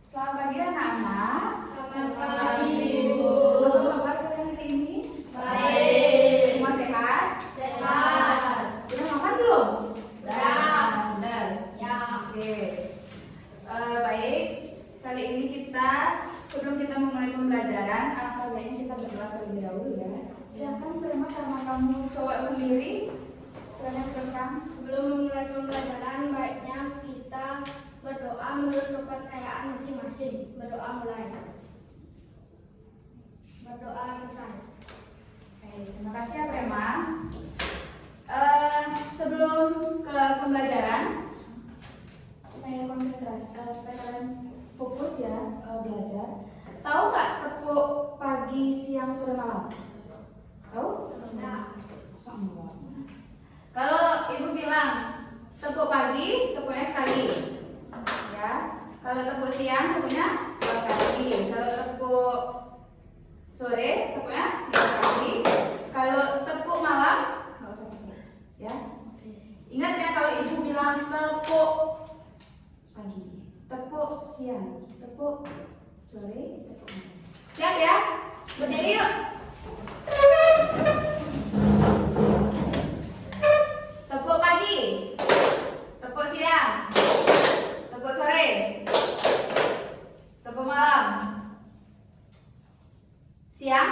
Selamat pagi anak-anak. Selamat pagi, Ibu. Apa kabar kalian hari ini? Baik. Semua sehat? Sehat. Sudah makan belum? Sudah. Benar. Ya. Oke. Baik. Kali ini kita sebelum kita memulai pembelajaran, alangkah baiknya kita berdoa terlebih dahulu ya. Silakan terima karena kamu cowok sendiri. Silakan terekam. Sebelum memulai pembelajaran, baiknya kita berdoa menurut kepercayaan masing-masing. Berdoa mulai. Berdoa selesai. Baik, terima kasih ya Prema. Sebelum ke pembelajaran, supaya konsentrasi, supaya kalian fokus ya belajar. Tahu nggak tepuk pagi, siang, sore, malam? Tahu? Tidak. Sama. Kalau ibu bilang tepuk pagi, tepuknya sekali, ya. Kalau tepuk siang, tepuknya 2 kali. Kalau tepuk sore, tepuknya 3 kali. Kalau tepuk malam, nggak usah tepuk, ya. Ingat ya kalau ibu bilang tepuk pagi, tepuk siang, tepuk sore, tepuk malam. Siap ya? Berdiri yuk. Tepuk pagi, tepuk siang, tepuk sore, tepuk malam. Siang,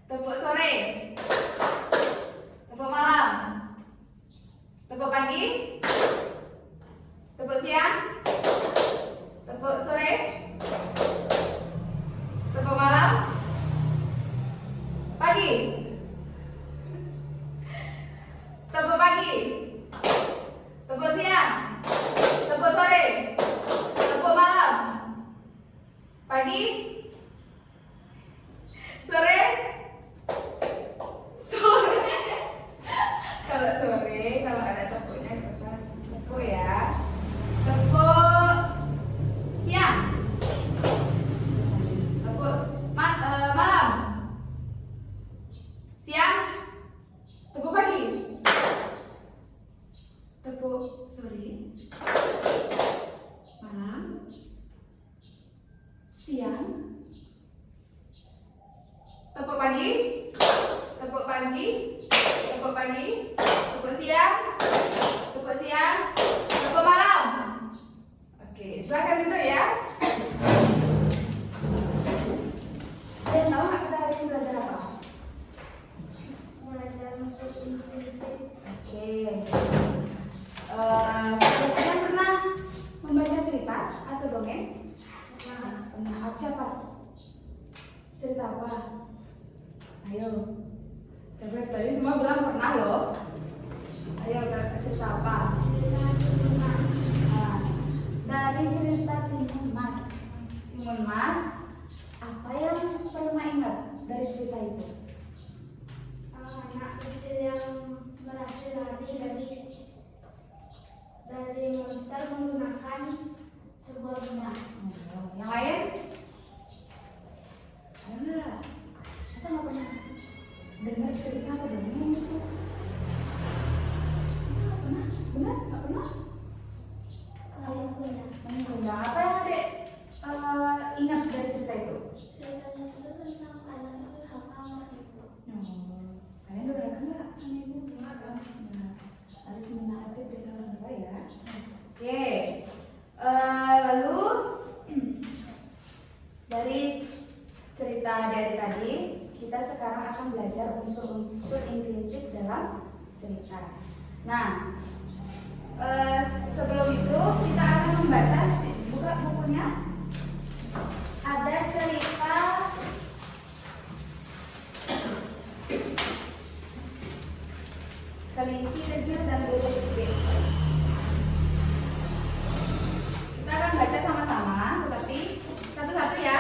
tepuk sore, tepuk malam. Tepuk pagi, tepuk siang, tepuk sore, tepuk malam. Pagi, tepuk pagi, tepuk siang, tepuk sore, tepuk malam. Pagi, sore, sore. Kalau sore, kalau ada tepuknya nggak usah tepuk ya. Tepuk siang, tepuk malam, siang, tepuk pagi, tepuk sore, malam, siang, tepuk pagi, tepuk pagi, tepuk pagi, tepuk siang, tepuk malam. Oke, silakan duduk ya. Ada yang tahu nggak kita hari ini belajar apa? Belajar masuk isi-isi. Oke. Kalian pernah membaca cerita atau dongeng? Pernah. Siapa? Cerita apa? Ayo. Coba tadi semua bilang pernah loh. Ayo cerita apa? Cerita Timun Mas. Nah, dari cerita Timun Mas. Timun Mas, apa yang pernah ingat dari cerita itu? Anak kecil yang berhasil lari dari monster menggunakan sebuah benda. Yang lain? Ada nggak? Masa nggak pernah dengar cerita atau dongeng gitu? Masa nggak pernah? Benar? Nggak pernah? Main kuda. Main kuda. Apa yang adek ingat dari cerita itu? Ceritanya itu tentang anak yang durhaka sama ibu. Kalian durhaka nggak sama ibu? Nggak dong. Nah, harus menaati perintah orang tua ya. Oke. Lalu dari cerita dari tadi, kita sekarang akan belajar unsur-unsur implisit dalam cerita. Nah, sebelum itu kita akan membaca, buka bukunya. Ada cerita kelinci kecil dan burung gede. Kita akan baca sama-sama, tetapi satu-satu ya.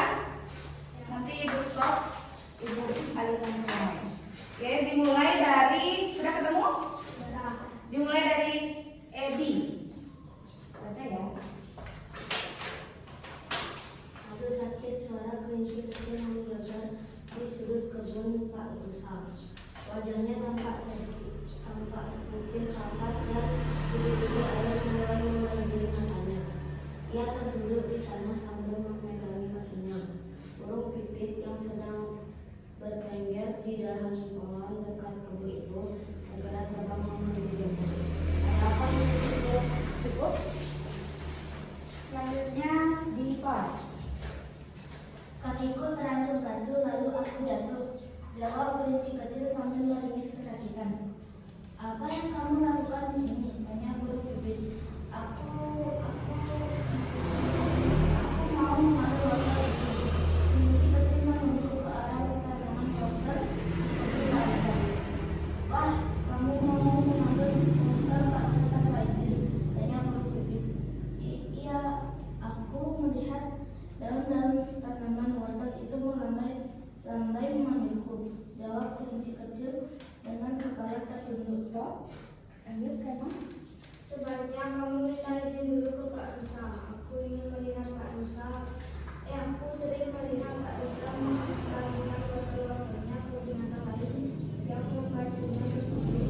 Nanti ibu stop, ibu alihkan ke lain. Oke, dimulai dari, sudah ketemu? Sudah. Dimulai dari Ebi. Baca ya. Aduh sakit, suara kelinci kecil menggelegar di sudut kebun Pak Rusal. Wajahnya tampak seputih kapas dan tiba-tiba air mulai membanjiri matanya. Ia terduduk di sedang bertengger di dalam pohon dekat kebun itu segera terbang menuju jemput. Ada apa yang kecil? Cukup? Selanjutnya Diva. Kakiku terantuk-antuk lalu aku jatuh. Jawab kelinci kecil sambil meringis kesakitan. Apa yang kamu lakukan di sini? Tanya burung pipit. Aku mau mengambil wortel itu. Kelinci kecil menunjuk ke arah tanaman wortel. Wah, kamu mau mengambil wortel Pak Ustaz Fajri? Tanya burung pipit. Iya, aku melihat daun-daun tanaman wortel itu melambai memanggilku. Jawab kelinci kecil dengan kepala tertunduk. Stop. Lanjut Rema. Sebaiknya kamu minta izin dulu ke Pak Rusa. Aku ingin melihat Pak Rusa. Aku sering melihat Pak Rusa melakukan wortel-wortelnya ke binatang lain yang membantunya bersembunyi.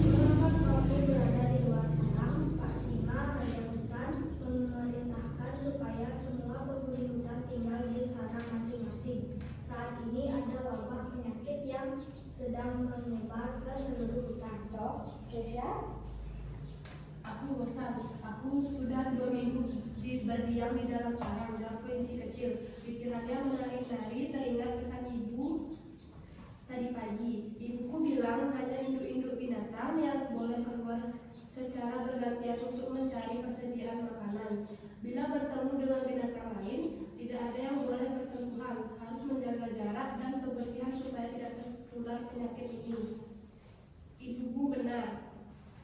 Kenapa kamu berada di luar sana? Pak Singa, Raja Hutan, memerintahkan supaya semua penghuni hutan tinggal di sarang masing-masing. Saat ini ada wabah penyakit yang sedang menyebar ke seluruh hutan. Stop. Kesha. Aku bosan. Aku sudah 2 minggu berdiam di dalam sarang. Jawab kelinci kecil. Pikirannya menari-nari teringat pesan ibu tadi pagi. Ibuku bilang hanya induk-induk binatang yang boleh keluar secara bergantian untuk mencari persediaan makanan. Bila bertemu dengan binatang lain, tidak ada yang boleh bersentuhan. Harus menjaga jarak dan kebersihan supaya tidak tertular penyakit ini. Ibumu benar.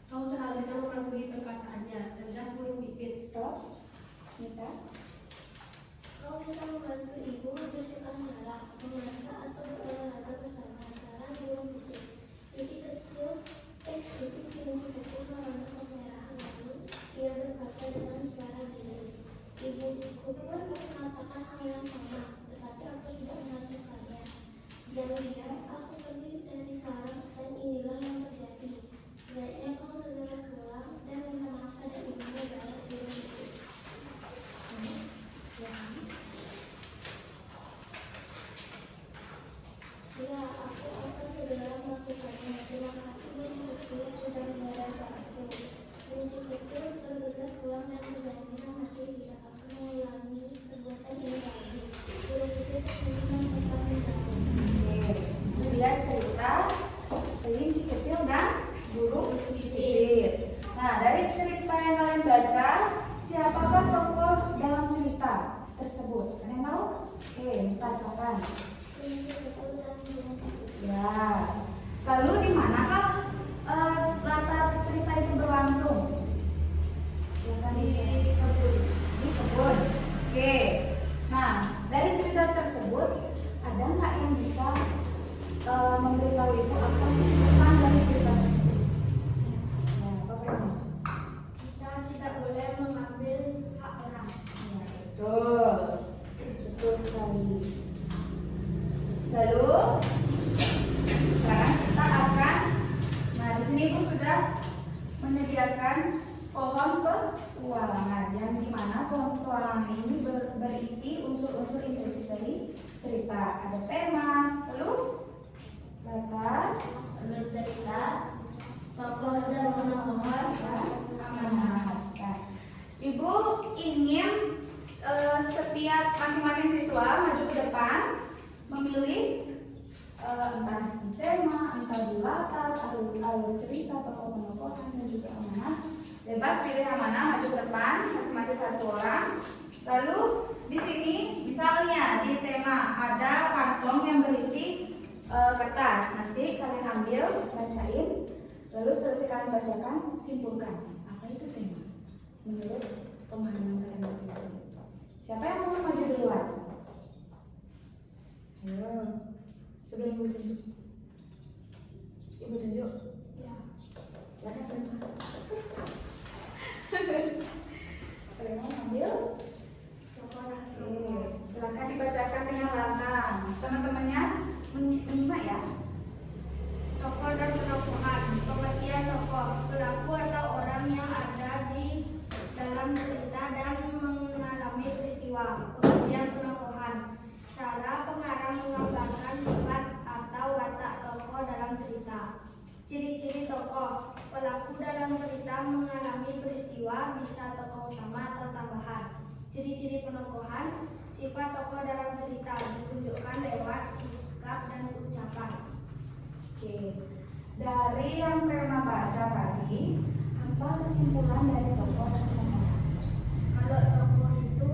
Kau seharusnya mematuhi perkataannya. Tegas burung pipit. Stop. Nita. Kau bisa membantu ibu membersihkan sarang, memasak atau berolahraga bersama. Sarang burung putih. Kelinci kecil merangkak kemerahan lalu ia berkata dengan suara dingin. Ibuku pun mengatakan hal yang sama, tetapi aku tidak melakukannya. Jauh-jauh aku pergi dari sarang dan inilah yang terjadi. Sebaiknya kau segera pulang dan minta maaf pada ibumu, balas burung putih. Ya, aku akan segera melakukannya. Terima kasih burung putih sudah menyadarkan aku. Kelinci kecil tergesa pulang dan berjanji nanti tidak akan mengulangi perbuatan ini lagi. Burung putih tersenyum dan tetap menjauh. Kemudian cerita kelinci kecil dan burung pipit. Nah, dari cerita yang kalian baca, siapakah tokoh dalam cerita tersebut? Kalian tahu? Oke, rasakan. Kelinci kecil dan burung pipit. Ya. Lalu di manakah latar cerita itu berlangsung? Silakan Di di kebun. Di kebun. Oke. Nah, dari cerita tersebut ada nggak yang bisa memberitahu ibu apa sih pesan dari cerita tersebut? Ya, apa Prema? Kita tidak boleh mengambil hak orang. Ya, betul. Betul sekali. Lalu sekarang kita akan, nah di sini ibu sudah menyediakan pohon petualangan yang dimana pohon petualangan ini berisi unsur-unsur implisit dari cerita. Ada tema, lalu latar, Alur cerita, tokoh dan penampakan amanah. Nah, ibu ingin setiap masing-masing siswa maju ke depan memilih entah tema, entah di latar, alur cerita, tokoh penampakan dan juga amanah. Bebas pilih yang mana, maju ke depan masing-masing satu orang. Lalu di sini misalnya di tema ada kantong yang berisi kertas. Nanti kalian ambil, bacain, lalu selesai kalian bacakan, simpulkan apa itu tema menurut pemahaman kalian masing-masing. Siapa yang mau maju duluan? Ayo, sebelum ibu tunjuk. Ibu tunjuk. ya, Silakan Prema. Prema ambil. tokoh Oke, silakan dibacakan dengan lantang. Teman-temannya menyimak ya. Tokoh dan penokohan. Pengertian tokoh, pelaku atau orang yang ada di dalam cerita dan mengalami peristiwa. Pengertian penokohan, tokoh. Pelaku dalam cerita mengalami peristiwa, bisa tokoh utama atau tambahan. Ciri-ciri penokohan, sifat tokoh dalam cerita ditunjukkan lewat sikap dan ucapan. Oke, dari yang Prema baca tadi, apa kesimpulan dari tokoh dan pemeran? Kalau tokoh itu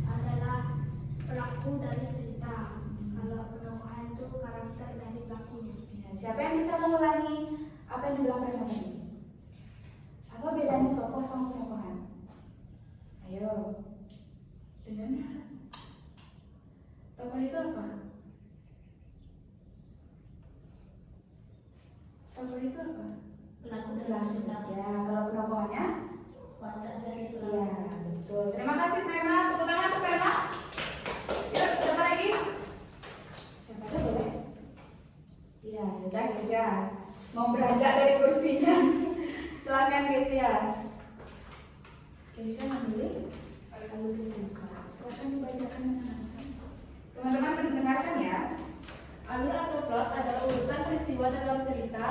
adalah pelaku dari cerita. Kalau penokohan itu karakter dari pelakunya. Ya, siapa yang bisa mengulangi apa yang dibilang Prema tadi? Apa bedanya tokoh sama penokohan? Ayo, dengarnya. Tokoh itu apa? Tokoh itu apa? Pelaku dalam cerita. Ya, kalau penokohannya? Watak dari Iya, pelaku. betul. Terima kasih Prema. Tepuk tangan untuk Prema. Yuk, siapa lagi? Siapa aja boleh? Iya, yaudah Kesia. Mau beranjak dari kursinya. Silakan Kesia. Kesia ambil. Lalu Kesia. Silakan dibacakan dengan teman-teman mendengarkan ya. Alur atau plot adalah urutan peristiwa dalam cerita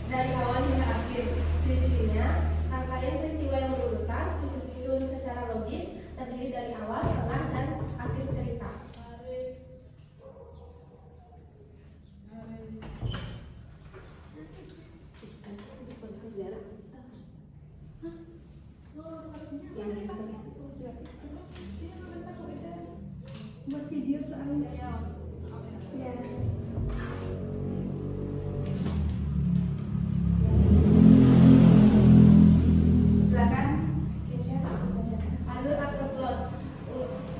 dari awal hingga akhir. Ciri-cirinya, rangkaian peristiwa yang berurutan disusun secara logis, terdiri dari awal, tengah, dan akhir cerita. Buat video soalnya. Ya. Silakan Kesia bacakan. Alur atau plot.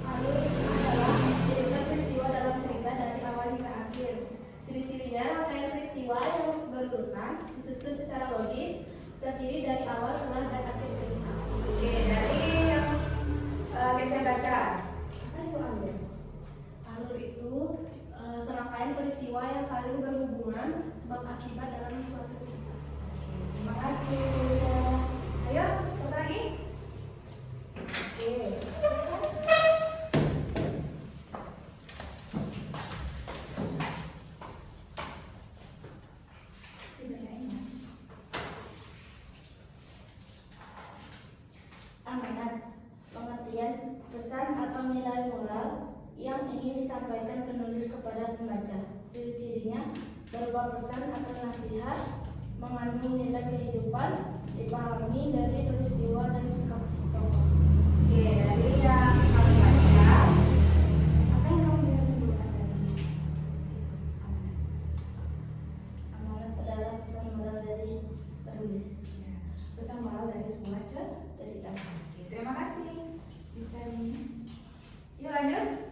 Alur adalah urutan peristiwa dalam cerita dari awal hingga akhir. Ciri-cirinya, rangkaian peristiwa yang berurutan disusun secara logis, terdiri dari awal, tengah, dan akhir cerita. Oke, dari yang Kesia baca. Apa itu alur? Alur itu serangkaian peristiwa yang saling berhubungan sebab akibat dalam suatu cerita. Terima kasih Kesia. Ayo, siapa lagi? Oke. Dibacain ya. Amanat, pengertian, pesan atau nilai moral yang ingin disampaikan penulis kepada pembaca. Ciri-cirinya berupa pesan atau nasihat, mengandung nilai kehidupan, dipahami dari peristiwa dan sikap tokoh. Oke, dari yang kamu baca, apa yang kamu bisa simpulkan dari itu? Amanat adalah pesan moral dari penulis. Ya, pesan moral dari sebuah cerita. Oke, terima kasih. Bisa ini. Yuk lanjut.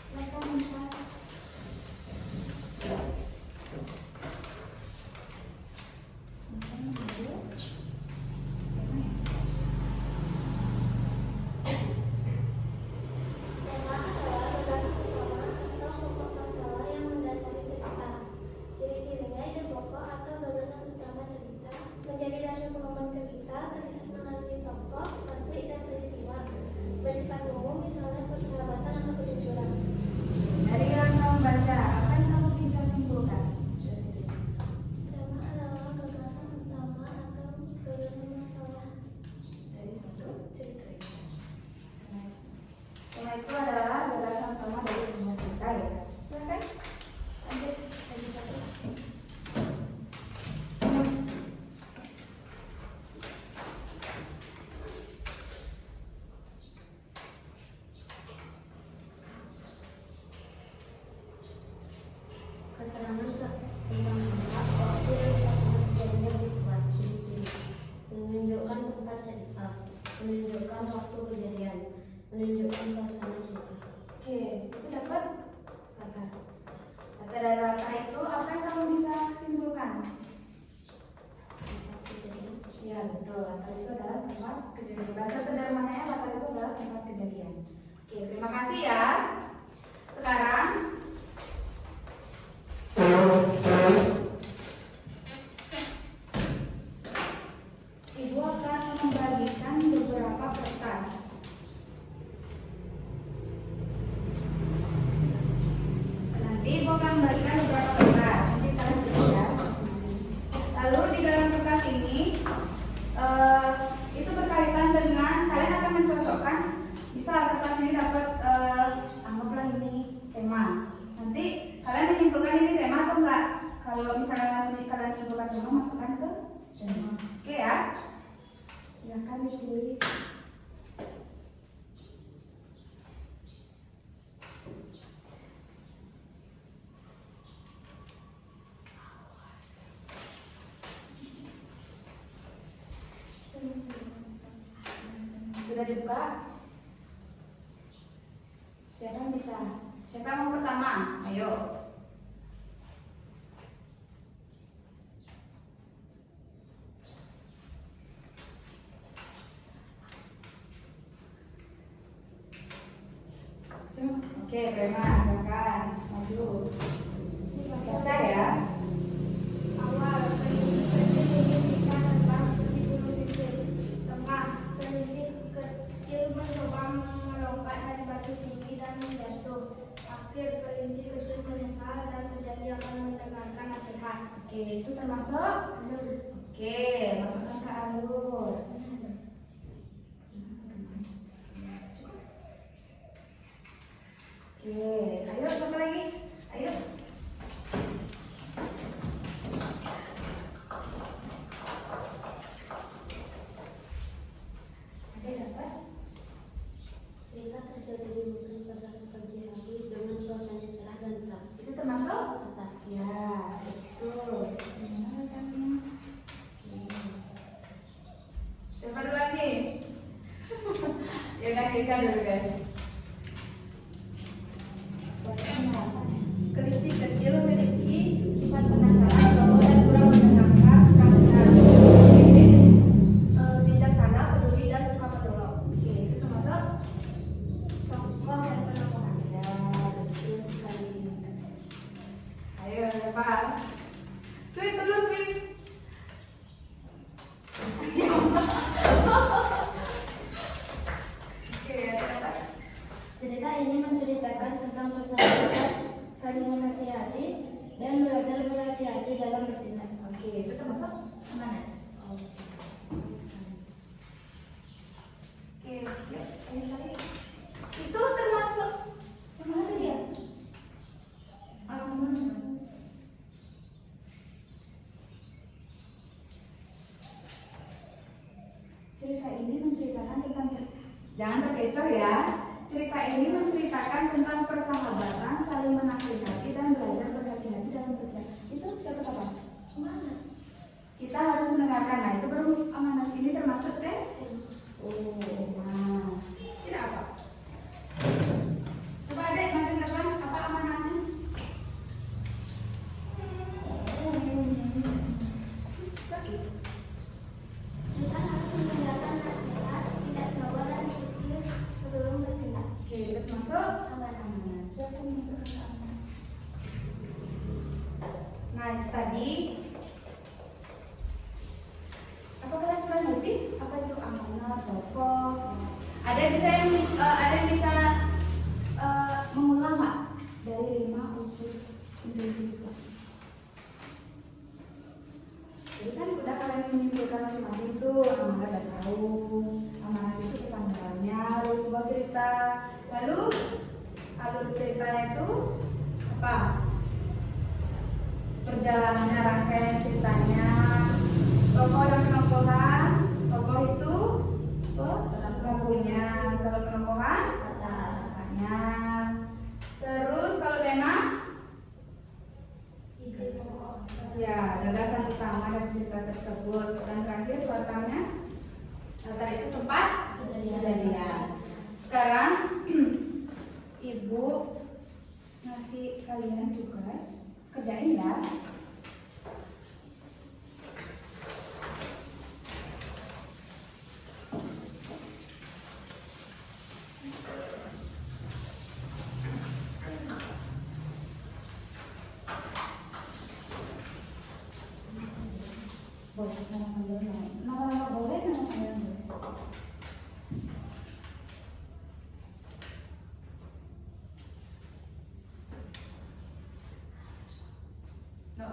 Silakan Mita. Tema adalah gagasan utama atau pokok masalah yang mendasari cerita. Ciri-cirinya ide pokok atau gagasan utama cerita menjadi dasar pengembang cerita terlihat melalui tokoh, konflik, dan peristiwa. Bersifat umum, misalnya persahabatan atau kejujuran. Dari yang kamu baca, apa yang kamu bisa simpulkan? Tema adalah gagasan utama atau gagasan masalah. Dari suatu cerita. Tema itu adalah gagasan utama dari semua cerita ya. Silakan. Lanjut. Lagi satu. Keterangan tentang tempat, waktu, dan suasana kejadian dibuat. Ciri-ciri menunjukkan tempat cerita, menunjukkan waktu kejadian, menunjukkan suasana cerita. Oke, itu dapat latar. Latar dari latar itu apa yang kamu bisa simpulkan? Tempat kejadian. Ya betul, latar itu adalah tempat kejadian. Bahasa sederhananya latar itu adalah tempat kejadian. Oke, terima kasih ya. Sekarang Ibu akan membagikan beberapa kertas. Nanti Ibu akan membagikan beberapa kertas. Nanti kalian sudah dibuka? Siapa yang bisa? Siapa yang mau pertama? Ayo. Oke, Prema, silakan maju. Baca ya. Awal, kelinci kecil ini bisa terbang di gunung kecil. Tengah, kelinci kecil mencoba melompat dari batu tinggi dan menjatuh. Akhir, kelinci kecil menyesal dan berjanji akan mendengarkan nasihat. Oke, itu termasuk? Oke, masukkan ke alur. Oke, ayo siapa lagi? Ayo. Ada dapat? Cerita terjadi di mungkin pada pagi hari dengan suasana cerah dan terang. Itu termasuk? Kata, Ya, betul. Gimana rekannya? Oke. Siapa duluan nih? Ya udah Keisha dulu guys. Kelinci kecil memiliki sifat penasaran, galau, dan kurang mendengarkan nasihat. Bijaksana, peduli, dan suka menolong. Oke, itu termasuk? Tokoh dan penemuan. Ya, betul sekali. Ayo siapa? Sweet dulu, Sweet. Oke, ada dapat? Cerita ini menceritakan tentang persahabatan, saling menasihati, dan belajar berhati-hati dalam bertindak. Oke, itu termasuk mana? Oke, siap. Ayo sekali. Itu termasuk yang mana tadi ya? Cerita ini menceritakan tentang jangan terkecoh ya. Cerita ini menceritakan tentang persahabatan, saling menasihati dan belajar berhati-hati dalam bertindak. Itu siapa apa? Mana? Kita harus mendengarkan. Nah, itu baru amanat ini termasuk teh. Oh, nah, tidak apa? Coba adek maju ke depan. Apa amanatnya? Sakit. Kita harus mendengarkan nasihat, tidak coba dan berpikir sebelum bertindak. Oke, itu termasuk Amanat. siapa yang masuk ke amanat? Nah, itu tadi. Apa kalian sudah ngerti apa itu amanat, pokok? Ada yang bisa mengulang nggak dari 5 unsur intensitas? Jadi kan udah kalian menyimpulkan masing-masing tuh amanat dan tahu. Amanat itu kesambarannya, lalu sebuah cerita. Lalu alur ceritanya itu apa? Perjalanannya, rangkaian ceritanya, tokoh dan penokohan. Tokoh itu pelakunya, kalau penokohan tokohnya. Terus kalau tema Ide pokok. ya gagasan utama dari cerita tersebut, dan terakhir latarnya latar itu tempat kejadian. Sekarang ibu ngasih kalian tugas, kerjain ya. Boleh nama boleh, nama boleh, nama kalian boleh. Nggak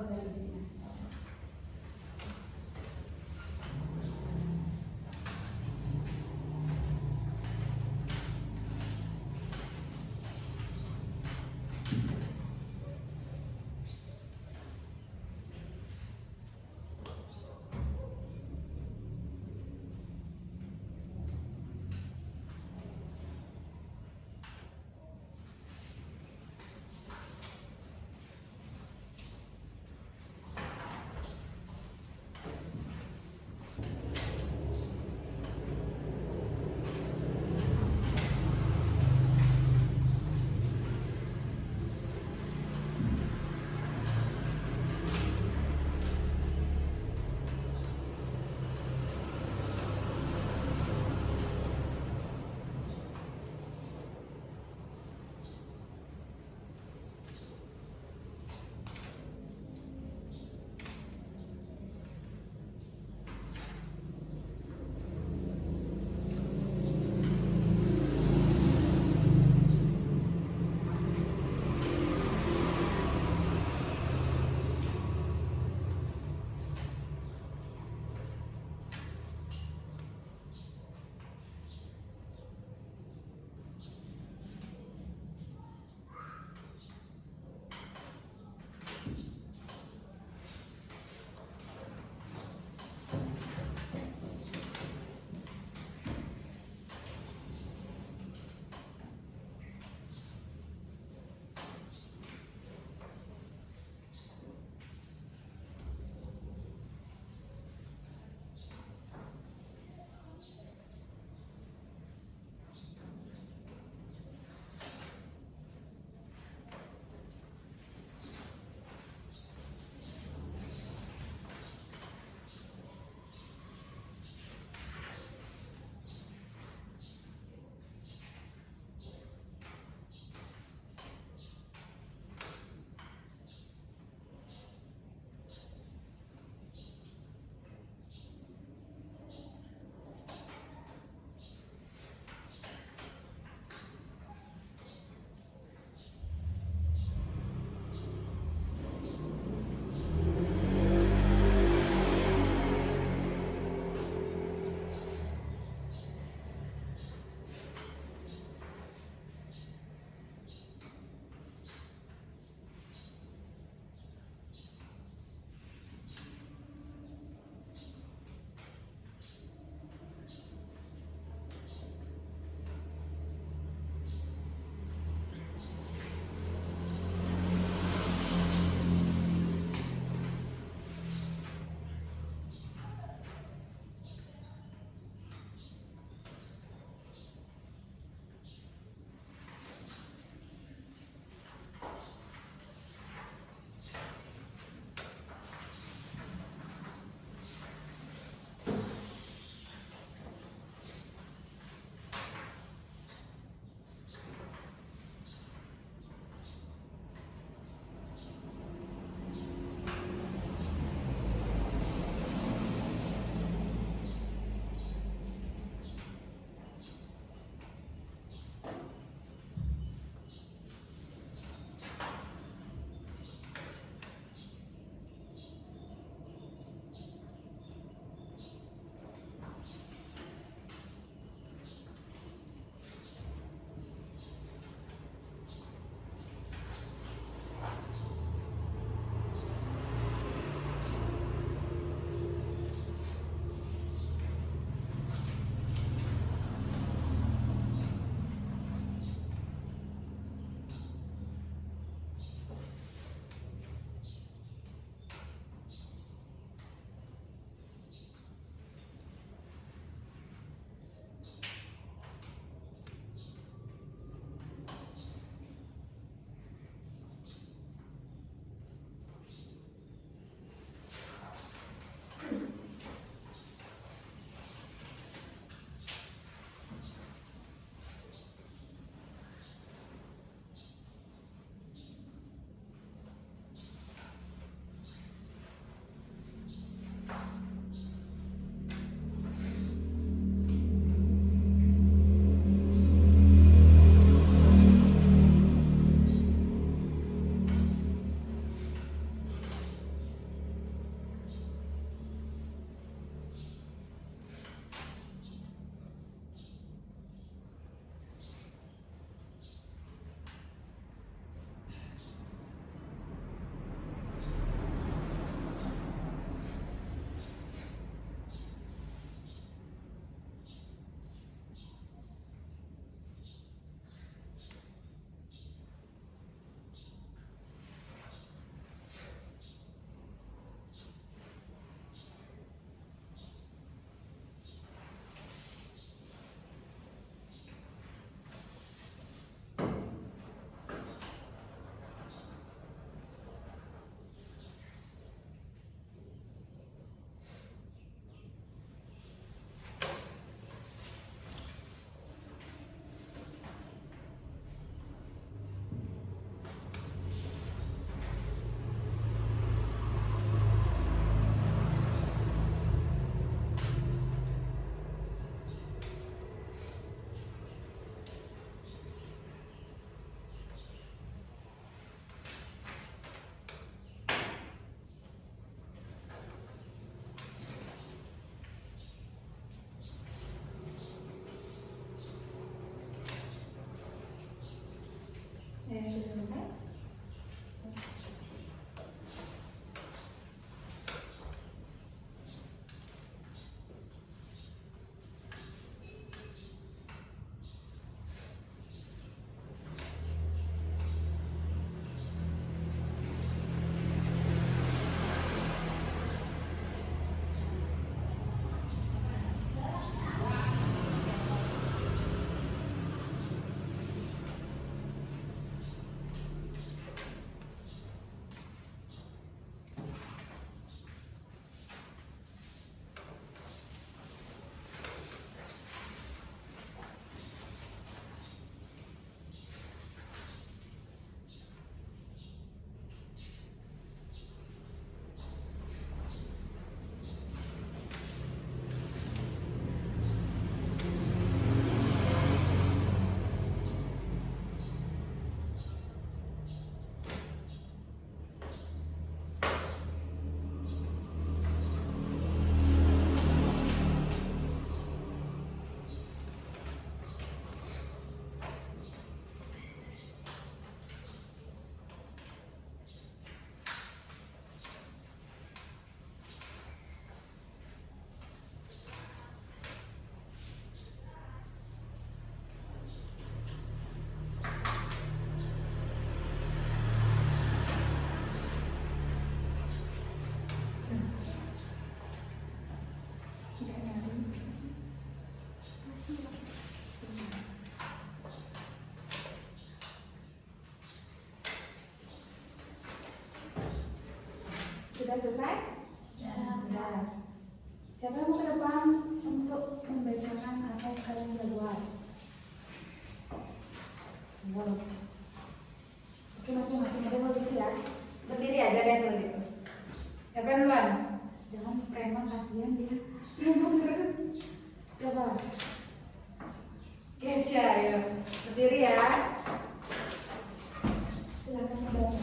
Saya sudah selesai. Sudah selesai? Sudah. Siapa yang mau ke depan untuk membacakan apa yang kalian sudah buat? Wow. Oke, masing-masing aja kalau gitu ya. Berdiri aja deh kalau gitu. Siapa yang duluan? Jangan preman, kasihan dia. Preman terus. Siapa? Kesya, ya. Berdiri ya. Silakan membaca.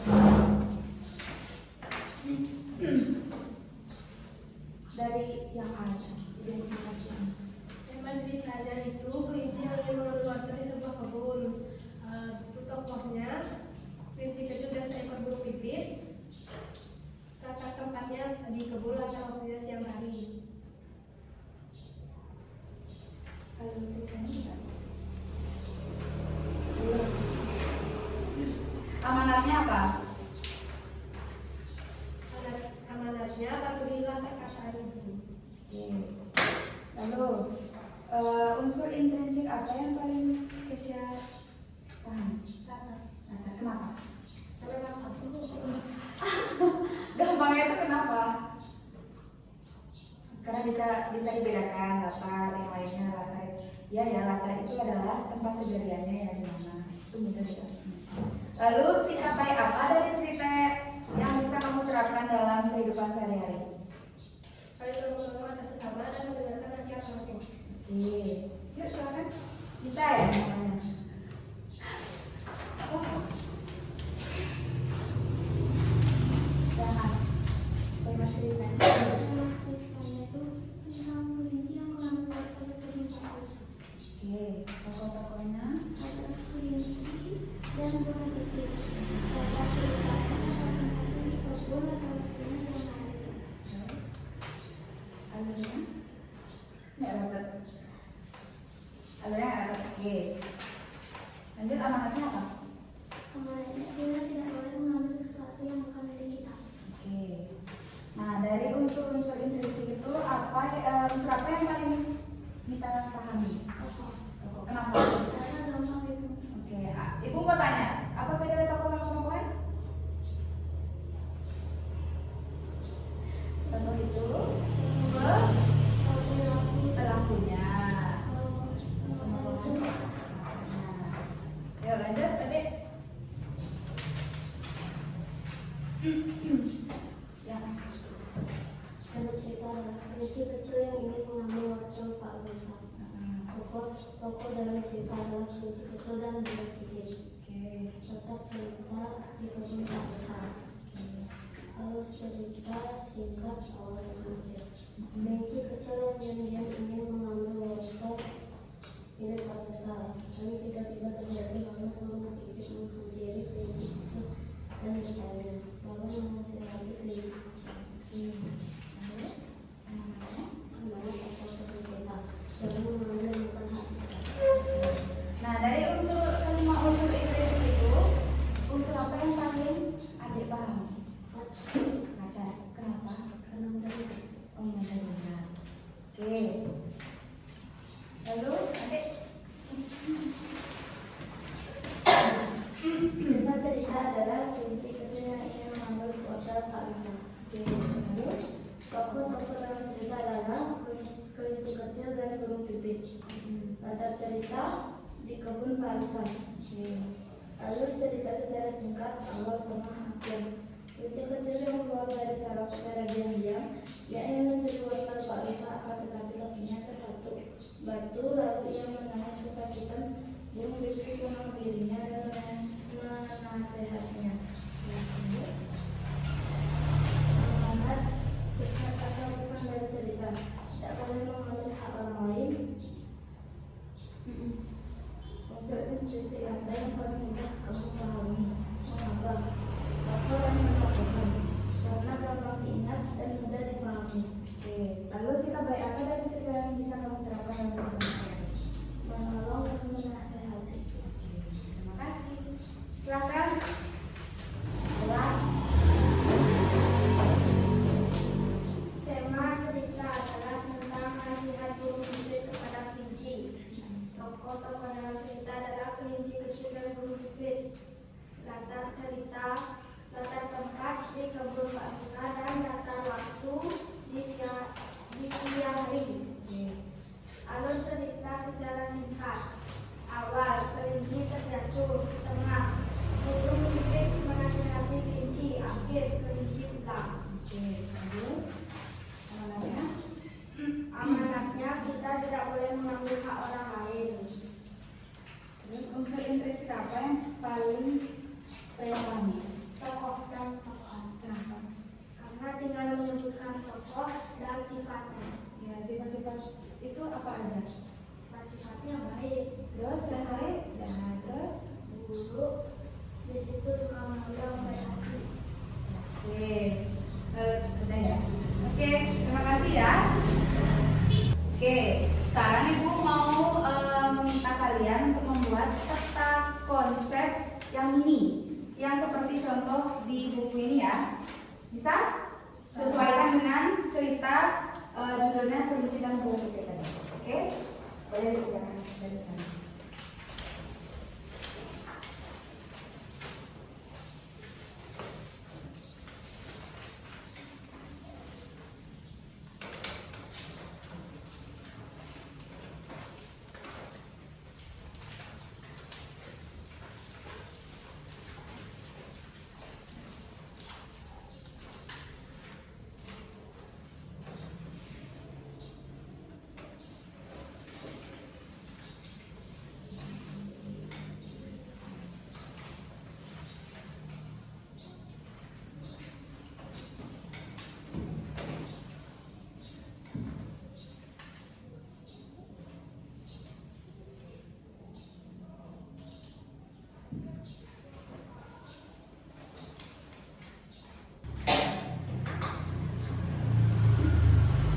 Dari yang ada identifikasi langsung. Memang ceritanya itu kelinci yang ingin mengeluarkan di sebuah kebun. Itu tokohnya kelinci kecil dan seekor burung pipit. Letak tempatnya di kebun atau waktunya siang hari. Kalau ceritanya enggak. Amanatnya apa? Amanatnya patuhilah perkataan ibu. Oke. Lalu unsur intrinsik apa yang paling Kesya paham? Rata. Kenapa? Kenapa? Gampangnya itu kenapa? Karena bisa dibedakan latar yang lainnya latar. Ya latar itu adalah tempat kejadiannya yang di mana. Itu mudah dikasih. Lalu sikap baik apa dari cerita yang bisa kamu terapkan dalam kehidupan sehari-hari? Kalian menolong atas sesama dan mendengarkan nasihat orang tua. Oke, yuk silakan. Kita ya namanya. Jangan. Tema ceritanya. Tema ceritanya itu tentang kelinci yang mengeluarkan dari paus. Oke, tokoh-tokohnya. Ada kelinci dan burung pipit. Kata ceritanya akan menjadi di kebun atau waktunya siang hari. Terus alurnya nggak dapat. Alurnya nggak dapat. Oke. Lanjut amanatnya apa? Amanatnya kita tidak boleh mengambil sesuatu yang bukan milik kita. Oke. Nah, dari unsur-unsur intrinsik itu unsur apa yang paling kita pahami? Tokoh. Tokoh. Kenapa? Karena gampang itu. Oke, Ibu mau tanya, apa beda tokoh sama perempuan? Tokoh itu pelakunya. Yuk lanjut, adik. Ya. Ada cerita adalah kelinci kecil yang ingin mengambil wortel Pak Musa. Tokoh dalam cerita adalah kelinci kecil dan burung pipit. Oke. Letak cerita di kebun Pak Musa. Alur cerita singkat awal dan akhir. Kelinci kecil yang diam-diam ingin mengambil wortel milik Pak Musa. Lalu tiba-tiba terjadi karena burung pipit menghampiri Lalu adik. Cerita cerita adalah kelinci kecil yang ingin mengambil kuota Pak Musa. Lalu Tokoh-tokoh dalam cerita adalah kelinci kecil dan burung pipit. Latar cerita di kebun Pak Musa. Lalu cerita secara singkat awal tengah akhir. Kelinci kecil yang keluar dari sarang secara diam-diam. Ia ingin mencuri wortel Pak Musa, akan tetapi kakinya terhatuk batu. Lalu ia menangis kesakitan. Burung pipit menghampirinya dan menasehatnya. Semangat pesan atau pesan dari cerita. Tidak boleh mengambil hak orang lain. Maksud intuisi yang paling mudah kamu pahami. Mengapa? Tokoh yang menakutkan karena gampang diingat dan mudah dipahami. Lalu sikap baik apa dari cerita yang bisa kamu terapkan dalam kehidupan? Menolong dan menasehati. Terima kasih. Silakan. Kelas. Tema cerita adalah tentang nasihat burung pipit kepada kelinci. Tokoh-tokoh dalam cerita adalah kelinci kecil dan burung pipit. Latar cerita, latar tempat di kebun Pak Musa dan latar waktu di siang hari. Alur cerita secara singkat. Awal, kelinci terjatuh. Tengah, burung pipit menasihati kelinci. Akhir, kelinci pulang. Lalu amanatnya. Amanatnya kita tidak boleh mengambil hak orang lain. Terus unsur intrinsik apa yang paling relevan? Tokoh dan tokoh. Kenapa? Karena tinggal menyebutkan tokoh dan sifatnya. Ya, sifat-sifat itu apa aja? Sifatnya baik, Terus yang baik, jahat, terus. buruk, di situ suka menolak baik hati. Oke, udah ya. Oke, terima kasih ya. Oke, sekarang ibu mau meminta kalian untuk membuat peta konsep yang mini, yang seperti contoh di buku ini ya. Bisa? Sesuaikan dengan cerita judulnya kelinci dan burung pipit tadi. Oke, boleh dikerjakan dari sekarang.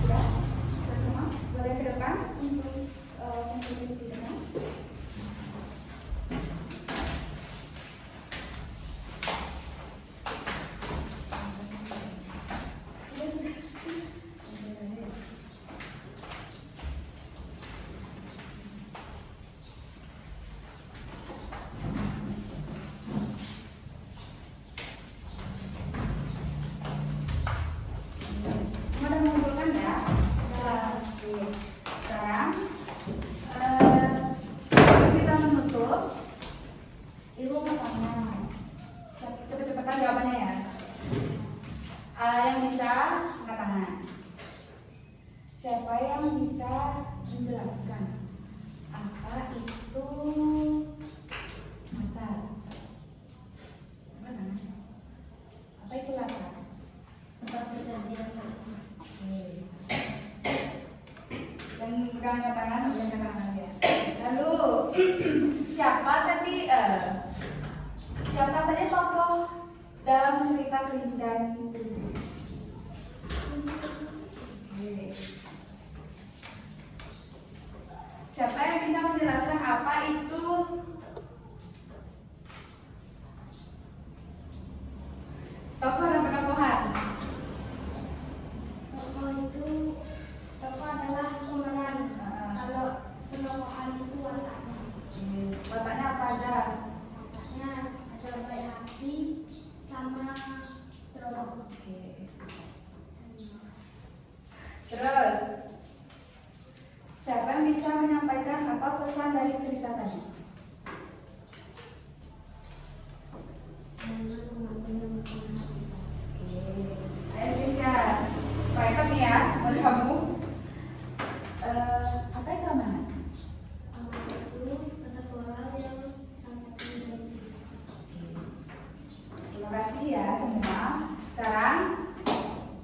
Sudah? Sudah semua? Boleh ke depan untuk menunjuk di depan. Semua udah mengumpulkan ya? Oke. Sekarang kita menutup. Ibu mau tanya. Cepet-cepetan jawabannya ya. Yang bisa angkat tangan. Siapa yang bisa menjelaskan apa itu latar? Apa itu latar? Tempat kejadian. Dan pegang angkat tangan, pegang angkat tangan ya. Lalu siapa tadi? Siapa saja tokoh dalam cerita kelinci dan burung? Siapa yang bisa menjelaskan apa itu tokoh dan penokohan? Tokoh adalah pemeran. Kalau Siapa yang bisa menyampaikan apa pesan dari cerita tadi? Ayo Krisya, baikkan nih ya buat kamu. Apa itu amanah? Itu pesan moral yang sangat penting. Terima kasih ya semua. Sekarang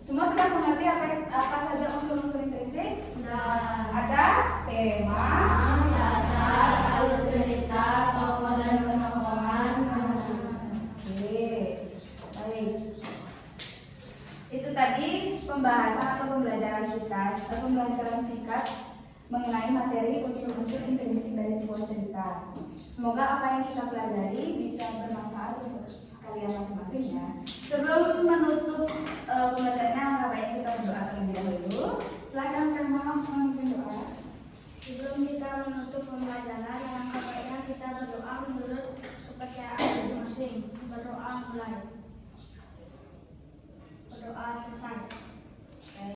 semua sudah mengerti apa saja unsur-unsur intrinsik? Sudah. Ada tema, Dasar, alur cerita, tokoh dan penokohan. Oke, baik. Itu tadi pembahasan atau pembelajaran kita, pembelajaran singkat mengenai materi unsur-unsur intrinsik dari sebuah cerita. Semoga apa yang kita pelajari bisa bermanfaat untuk kalian masing-masing ya. Sebelum menutup pembelajarannya, maka baiknya kita berdoa terlebih dahulu. Silakan kamu memimpin doa. Sebelum kita menutup pembelajaran, yang baiknya kita berdoa menurut kepercayaan masing-masing. Berdoa mulai.